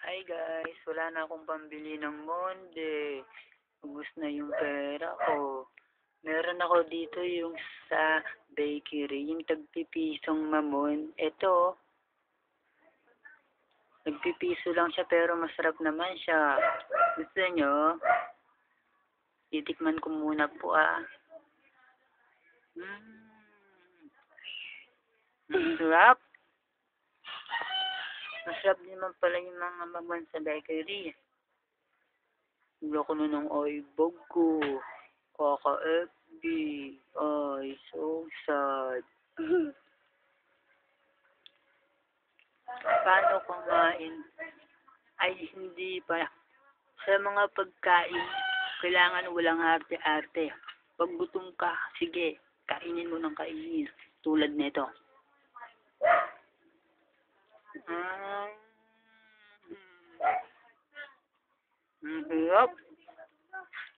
Hi guys, wala na akong pambili ng monde. Ubus na yung pera ko. Meron ako dito yung sa bakery, yung tagpipisong mamon. Ito, nagpipiso lang siya pero masarap naman siya. Gusto nyo? Titikman ko muna po ah. Sarap. Masarap din naman pala yung mga mamon sa bakery. Wala ko na ng iBog ko. Kaka-FB. Ay, so sad. Paano kumain? Ay, hindi pa. Sa mga pagkain, kailangan walang arte-arte. Pag gutom ka, sige, kainin mo ng kainin. Tulad nito. Mm, ang hirap.